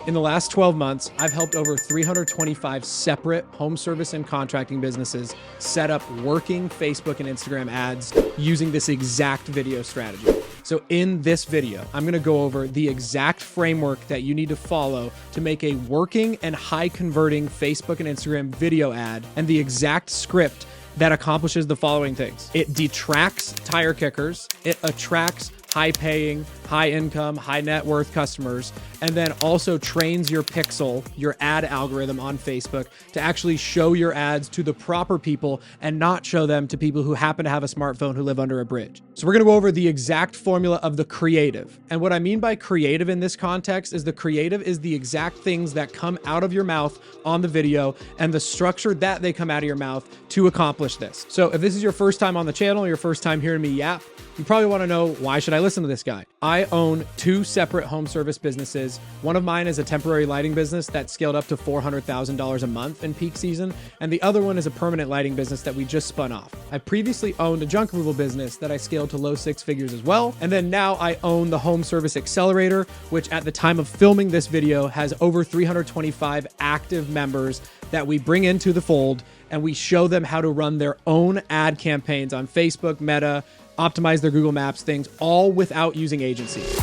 In the last 12 months, I've helped over 325 separate home service and contracting businesses set up working Facebook and Instagram ads using this exact video strategy. So in this video, I'm gonna go over the exact framework that you need to follow to make a working and high converting Facebook and Instagram video ad, and the exact script that accomplishes the following things. It detracts tire kickers, it attracts high paying, high income, high net worth customers, and then also trains your pixel, your ad algorithm on Facebook to actually show your ads to the proper people and not show them to people who happen to have a smartphone who live under a bridge. So we're gonna go over the exact formula of the creative. And what I mean by creative in this context is the creative is the exact things that come out of your mouth on the video and the structure that they come out of your mouth to accomplish this. So if this is your first time on the channel, your first time hearing me yap, you probably wanna know, why should I listen to this guy? I own two separate home service businesses. One of mine is a temporary lighting business that scaled up to $400,000 a month in peak season, and the other one is a permanent lighting business that we just spun off. I previously owned a junk removal business that I scaled to low six figures as well, and then now I own the home service Accelerator, which at the time of filming this video has over 325 active members that we bring into the fold, and we show them how to run their own ad campaigns on Facebook, Meta, optimize their Google Maps things, all without using agencies.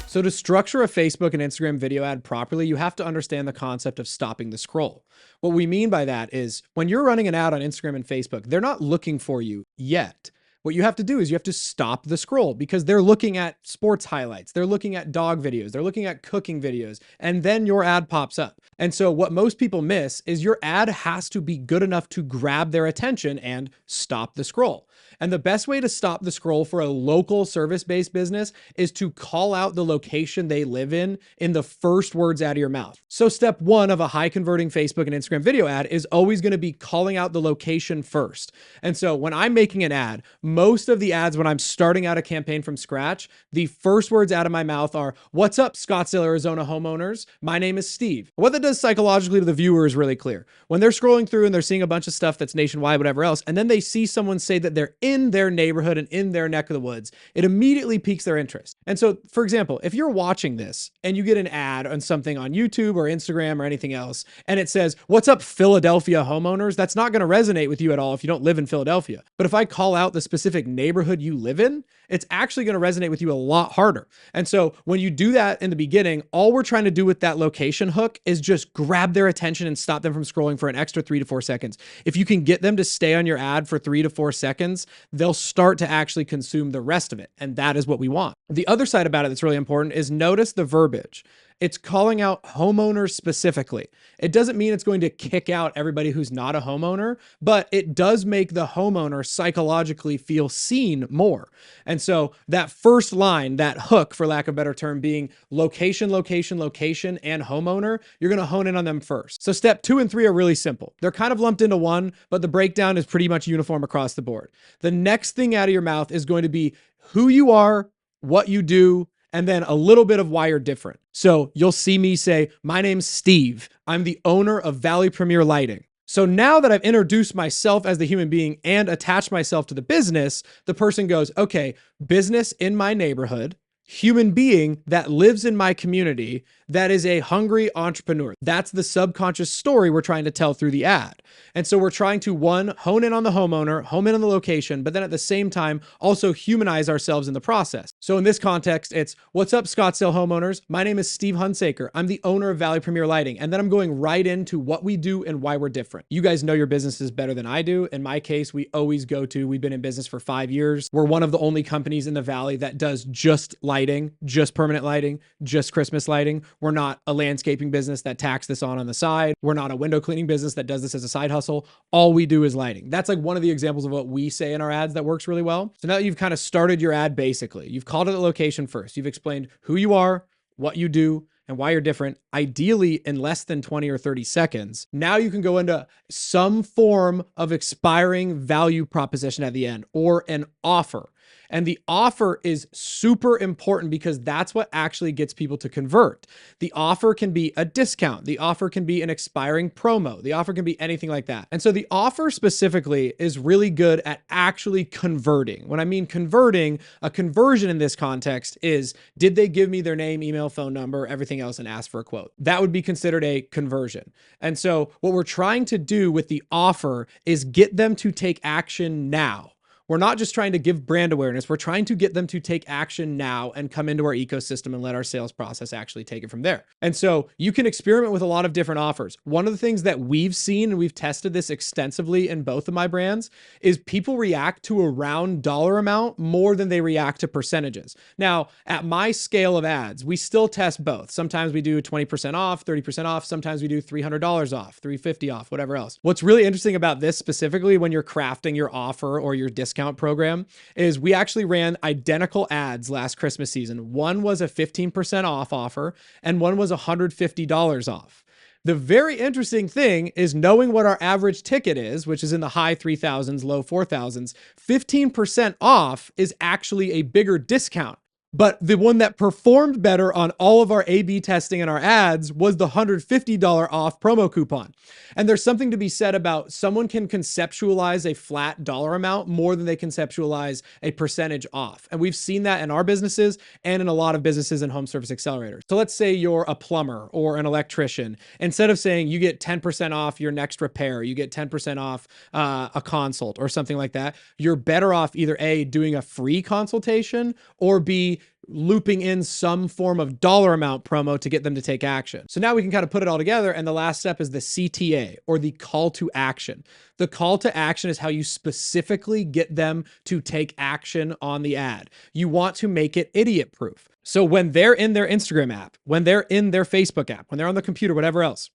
So to structure a Facebook and Instagram video ad properly, you have to understand the concept of stopping the scroll. What we mean by that is when you're running an ad on Instagram and Facebook, they're not looking for you yet. What you have to do is you have to stop the scroll because they're looking at sports highlights. They're looking at dog videos. They're looking at cooking videos. And then your ad pops up. And so what most people miss is your ad has to be good enough to grab their attention and stop the scroll. And the best way to stop the scroll for a local service-based business is to call out the location they live in the first words out of your mouth. So step one of a high converting Facebook and Instagram video ad is always going to be calling out the location first. And so when I'm making an ad, most of the ads when I'm starting out a campaign from scratch, the first words out of my mouth are, "What's up, Scottsdale, Arizona homeowners? My name is Steve." What that does psychologically to the viewer is really clear. When they're scrolling through and they're seeing a bunch of stuff that's nationwide, whatever else, and then they see someone say that they're in their neighborhood and in their neck of the woods, it immediately piques their interest. And so, for example, if you're watching this and you get an ad on something on YouTube or Instagram or anything else, and it says, "What's up, Philadelphia homeowners?" that's not going to resonate with you at all if you don't live in Philadelphia. But if I call out the specific neighborhood you live in, it's actually going to resonate with you a lot harder. And so when you do that in the beginning, all we're trying to do with that location hook is just grab their attention and stop them from scrolling for an extra 3 to 4 seconds. If you can get them to stay on your ad for 3 to 4 seconds, they'll start to actually consume the rest of it. And that is what we want. The other side about it that's really important is notice the verbiage. It's calling out homeowners specifically. It doesn't mean it's going to kick out everybody who's not a homeowner, but it does make the homeowner psychologically feel seen more. And so that first line, that hook, for lack of a better term, being location, location, location, and homeowner, you're going to hone in on them first. So step 2 and 3 are really simple. They're kind of lumped into one, but the breakdown is pretty much uniform across the board. The next thing out of your mouth is going to be who you are, what you do, and then a little bit of why you're different. So you'll see me say, "My name's Steve. I'm the owner of Valley Premier Lighting." So now that I've introduced myself as the human being and attached myself to the business, the person goes, "Okay, business in my neighborhood, human being that lives in my community, that is a hungry entrepreneur." That's the subconscious story we're trying to tell through the ad. And so we're trying to, one, hone in on the homeowner, hone in on the location, but then at the same time, also humanize ourselves in the process. So in this context, it's, "What's up, Scottsdale homeowners? My name is Steve Hunsaker. I'm the owner of Valley Premier Lighting." And then I'm going right into what we do and why we're different. You guys know your businesses better than I do. In my case, we've been in business for 5 years. We're one of the only companies in the Valley that does just lighting, just permanent lighting, just Christmas lighting. We're not a landscaping business that tacks this on the side. We're not a window cleaning business that does this as a side hustle. All we do is lighting. That's like one of the examples of what we say in our ads that works really well. So now that you've kind of started your ad, basically, you've called it a location first. You've explained who you are, what you do, and why you're different, ideally in less than 20 or 30 seconds. Now you can go into some form of expiring value proposition at the end or an offer. And the offer is super important because that's what actually gets people to convert. The offer can be a discount. The offer can be an expiring promo. The offer can be anything like that. And so the offer specifically is really good at actually converting. When I mean converting, a conversion in this context is, did they give me their name, email, phone number, everything else, and ask for a quote? That would be considered a conversion. And so what we're trying to do with the offer is get them to take action now. We're not just trying to give brand awareness. We're trying to get them to take action now and come into our ecosystem and let our sales process actually take it from there. And so you can experiment with a lot of different offers. One of the things that we've seen, and we've tested this extensively in both of my brands, is people react to a round dollar amount more than they react to percentages. Now, at my scale of ads, we still test both. Sometimes we do 20% off, 30% off. Sometimes we do $300 off, $350 off, whatever else. What's really interesting about this specifically when you're crafting your offer or your discount program is we actually ran identical ads last Christmas season. One was a 15% off offer and one was $150 off. The very interesting thing is knowing what our average ticket is, which is in the high 3,000s, low 4,000s, 15% off is actually a bigger discount. But the one that performed better on all of our A/B testing and our ads was the $150 off promo coupon. And there's something to be said about someone can conceptualize a flat dollar amount more than they conceptualize a percentage off. And we've seen that in our businesses and in a lot of businesses in Home Service Accelerator. So let's say you're a plumber or an electrician. Instead of saying you get 10% off your next repair, you get 10% off a consult or something like that, you're better off either A, doing a free consultation, or B, looping in some form of dollar amount promo to get them to take action. So now we can kind of put it all together. And the last step is the CTA, or the call to action. The call to action is how you specifically get them to take action on the ad. You want to make it idiot proof. So when they're in their Instagram app, when they're in their Facebook app, when they're on the computer, whatever else,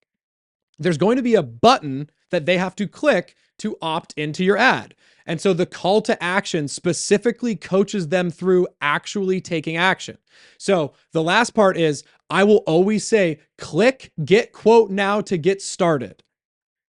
there's going to be a button that they have to click to opt into your ad. And so the call to action specifically coaches them through actually taking action. So the last part is, I will always say, click get quote now to get started.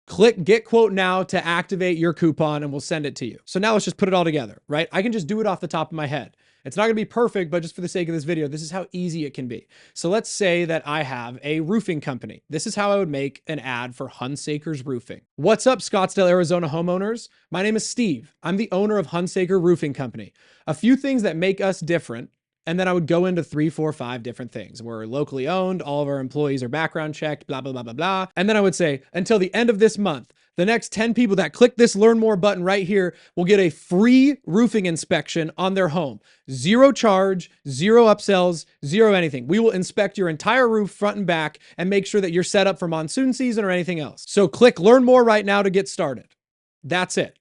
Click get quote now to activate your coupon and we'll send it to you. So now let's just put it all together, right? I can just do it off the top of my head. It's not going to be perfect, but just for the sake of this video, this is how easy it can be. So let's say that I have a roofing company. This is how I would make an ad for Hunsaker's Roofing. What's up, Scottsdale, Arizona homeowners? My name is Steve. I'm the owner of Hunsaker Roofing Company. A few things that make us different, and then I would go into 3, 4, 5 different things. We're locally owned. All of our employees are background checked, blah, blah, blah, blah, blah. And then I would say, until the end of this month, the next 10 people that click this learn more button right here will get a free roofing inspection on their home. Zero charge, zero upsells, zero anything. We will inspect your entire roof front and back and make sure that you're set up for monsoon season or anything else. So click learn more right now to get started. That's it.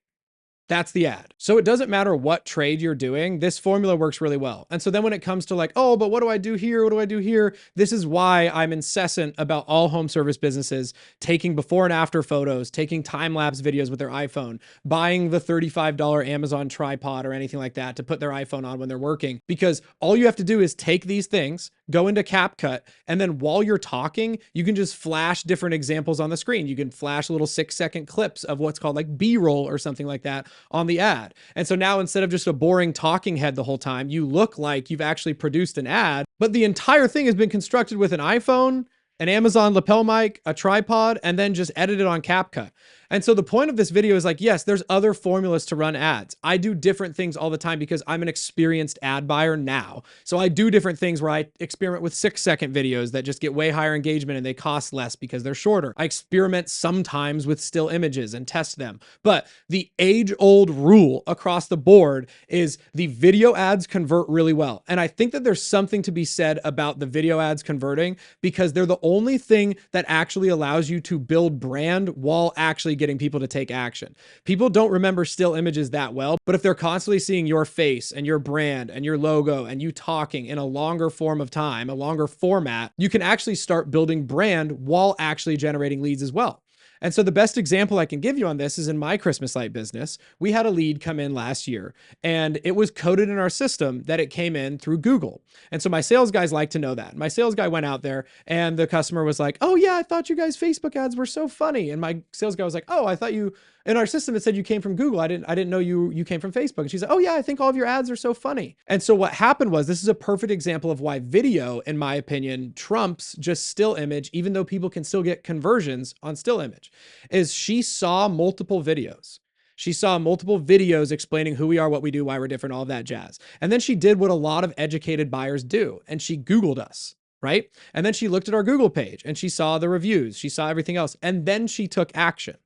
That's the ad. So it doesn't matter what trade you're doing, this formula works really well. And so then when it comes to like, oh, but what do I do here? What do I do here? This is why I'm incessant about all home service businesses taking before and after photos, taking time-lapse videos with their iPhone, buying the $35 Amazon tripod or anything like that to put their iPhone on when they're working. Because all you have to do is take these things, go into CapCut, and then while you're talking, you can just flash different examples on the screen. You can flash little 6-second clips of what's called like B-roll or something like that on the ad. And so now instead of just a boring talking head the whole time, you look like you've actually produced an ad, but the entire thing has been constructed with an iPhone, an Amazon lapel mic, a tripod, and then just edited on CapCut. And so the point of this video is like, yes, there's other formulas to run ads. I do different things all the time because I'm an experienced ad buyer now. So I do different things where I experiment with 6-second videos that just get way higher engagement and they cost less because they're shorter. I experiment sometimes with still images and test them. But the age-old rule across the board is the video ads convert really well. And I think that there's something to be said about the video ads converting because they're the only thing that actually allows you to build brand while actually getting people to take action. People don't remember still images that well, but if they're constantly seeing your face and your brand and your logo and you talking in a longer form of time, a longer format, you can actually start building brand while actually generating leads as well. And so the best example I can give you on this is in my Christmas light business. We had a lead come in last year and it was coded in our system that it came in through Google. And so my sales guys like to know that. My sales guy went out there and the customer was like, oh yeah, I thought you guys' Facebook ads were so funny. And my sales guy was like, oh, I thought you in our system, it said you came from Google. I didn't know you came from Facebook. And she's like, oh yeah, I think all of your ads are so funny. And so what happened was, this is a perfect example of why video, in my opinion, trumps just still image, even though people can still get conversions on still image, is she saw multiple videos. She saw multiple videos explaining who we are, what we do, why we're different, all of that jazz. And then she did what a lot of educated buyers do. And she Googled us, right? And then she looked at our Google page and she saw the reviews. She saw everything else. And then she took action.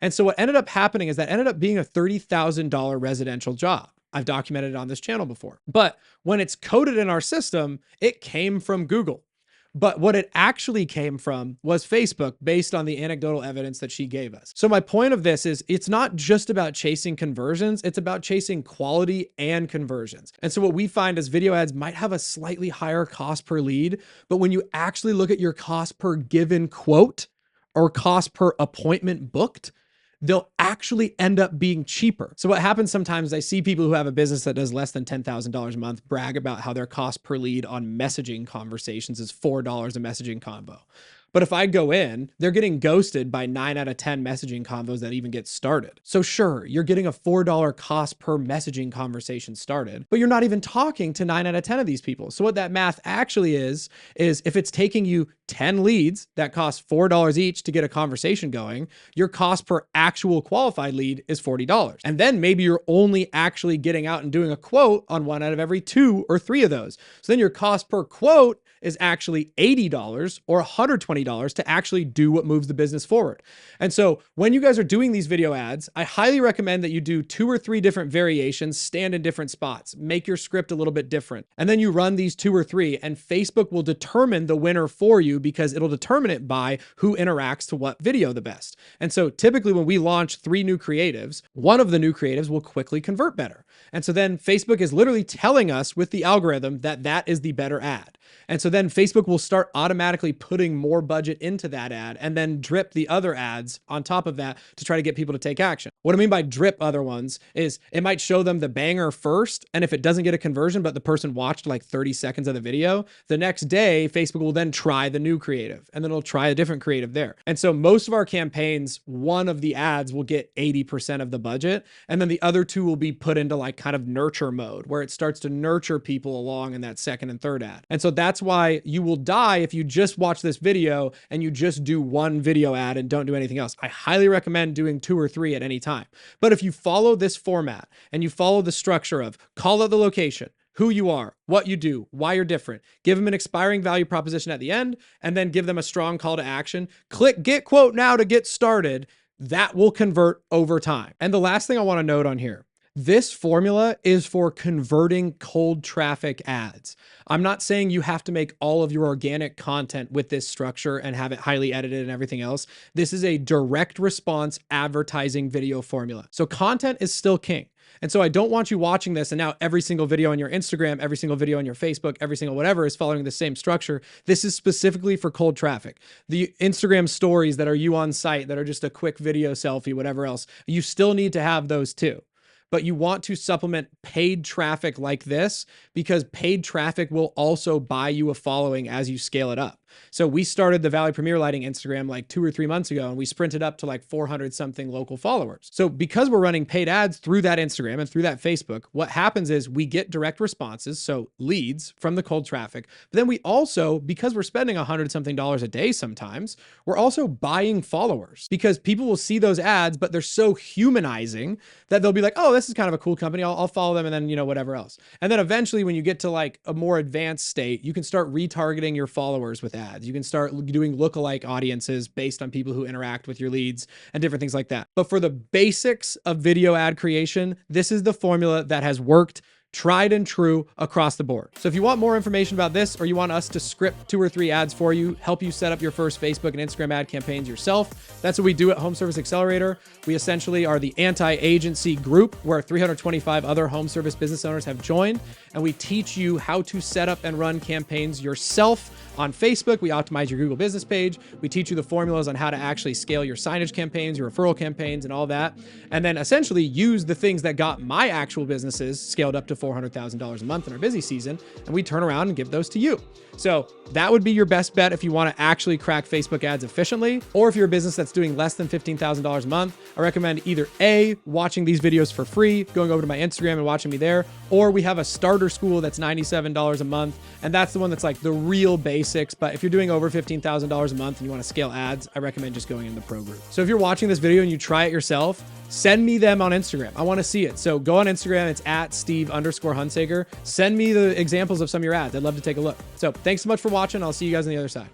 And so what ended up happening is that ended up being a $30,000 residential job. I've documented it on this channel before. But when it's coded in our system, it came from Google. But what it actually came from was Facebook, based on the anecdotal evidence that she gave us. So my point of this is, it's not just about chasing conversions, it's about chasing quality and conversions. And so what we find is video ads might have a slightly higher cost per lead, but when you actually look at your cost per given quote or cost per appointment booked, they'll actually end up being cheaper. So what happens sometimes, I see people who have a business that does less than $10,000 a month brag about how their cost per lead on messaging conversations is $4 a messaging convo. But if I go in, they're getting ghosted by 9 out of 10 messaging convos that even get started. So sure, you're getting a $4 cost per messaging conversation started, but you're not even talking to 9 out of 10 of these people. So what that math actually is if it's taking you 10 leads that cost $4 each to get a conversation going, your cost per actual qualified lead is $40. And then maybe you're only actually getting out and doing a quote on 1 out of every 2 or 3 of those. So then your cost per quote is actually $80 or $120 to actually do what moves the business forward. And so when you guys are doing these video ads, I highly recommend that you do 2 or 3 different variations, stand in different spots, make your script a little bit different. And then you run these 2 or 3, and Facebook will determine the winner for you, because it'll determine it by who interacts to what video the best. And so typically when we launch 3 new creatives, one of the new creatives will quickly convert better. And so then Facebook is literally telling us with the algorithm that that is the better ad. And so then Facebook will start automatically putting more budget into that ad and then drip the other ads on top of that to try to get people to take action. What I mean by drip other ones is it might show them the banger first. And if it doesn't get a conversion, but the person watched like 30 seconds of the video, the next day, Facebook will then try the new creative and then it'll try a different creative there. And so most of our campaigns, one of the ads will get 80% of the budget. And then the other 2 will be put into like kind of nurture mode, where it starts to nurture people along in that second and third ad. And so that's why you will die if you just watch this video and you just do 1 video ad and don't do anything else. I highly recommend doing 2 or 3 at any time. But if you follow this format and you follow the structure of call out the location, who you are, what you do, why you're different, give them an expiring value proposition at the end, and then give them a strong call to action, click get quote now to get started, that will convert over time. And the last thing I want to note on here, this formula is for converting cold traffic ads. I'm not saying you have to make all of your organic content with this structure and have it highly edited and everything else. This is a direct response advertising video formula. So content is still king. And so I don't want you watching this and now every single video on your Instagram, every single video on your Facebook, every single whatever is following the same structure. This is specifically for cold traffic. The Instagram stories that are you on site that are just a quick video selfie, whatever else, you still need to have those too. But you want to supplement paid traffic like this, because paid traffic will also buy you a following as you scale it up. So we started the Valley Premier Lighting Instagram like 2 or 3 months ago, and we sprinted up to like 400 something local followers. So because we're running paid ads through that Instagram and through that Facebook, what happens is we get direct responses, so leads from the cold traffic. But then we also, because we're spending $100 something a day sometimes, we're also buying followers, because people will see those ads, but they're so humanizing that they'll be like, oh, this is kind of a cool company. I'll follow them. And then, you know, whatever else. And then eventually when you get to like a more advanced state, you can start retargeting your followers with ads. You can start doing lookalike audiences based on people who interact with your leads and different things like that. But for the basics of video ad creation, this is the formula that has worked tried and true across the board. So if you want more information about this, or you want us to script 2 or 3 ads for you, help you set up your first Facebook and Instagram ad campaigns yourself, that's what we do at Home Service Accelerator. We essentially are the anti-agency group where 325 other home service business owners have joined, and we teach you how to set up and run campaigns yourself on Facebook. We optimize your Google business page. We teach you the formulas on how to actually scale your signage campaigns, your referral campaigns, and all that. And then essentially use the things that got my actual businesses scaled up to $400,000 a month in our busy season, and we turn around and give those to you. So that would be your best bet if you want to actually crack Facebook ads efficiently. Or if you're a business that's doing less than $15,000 a month, I recommend either A, watching these videos for free, going over to my Instagram and watching me there, or we have a starter school that's $97 a month. And that's the one that's like the real basics. But if you're doing over $15,000 a month and you want to scale ads, I recommend just going in the pro group. So if you're watching this video and you try it yourself, send me them on Instagram. I want to see it. So go on Instagram. It's at Steve_Hunsaker. Send me the examples of some of your ads. I'd love to take a look. So thanks so much for watching. I'll see you guys on the other side.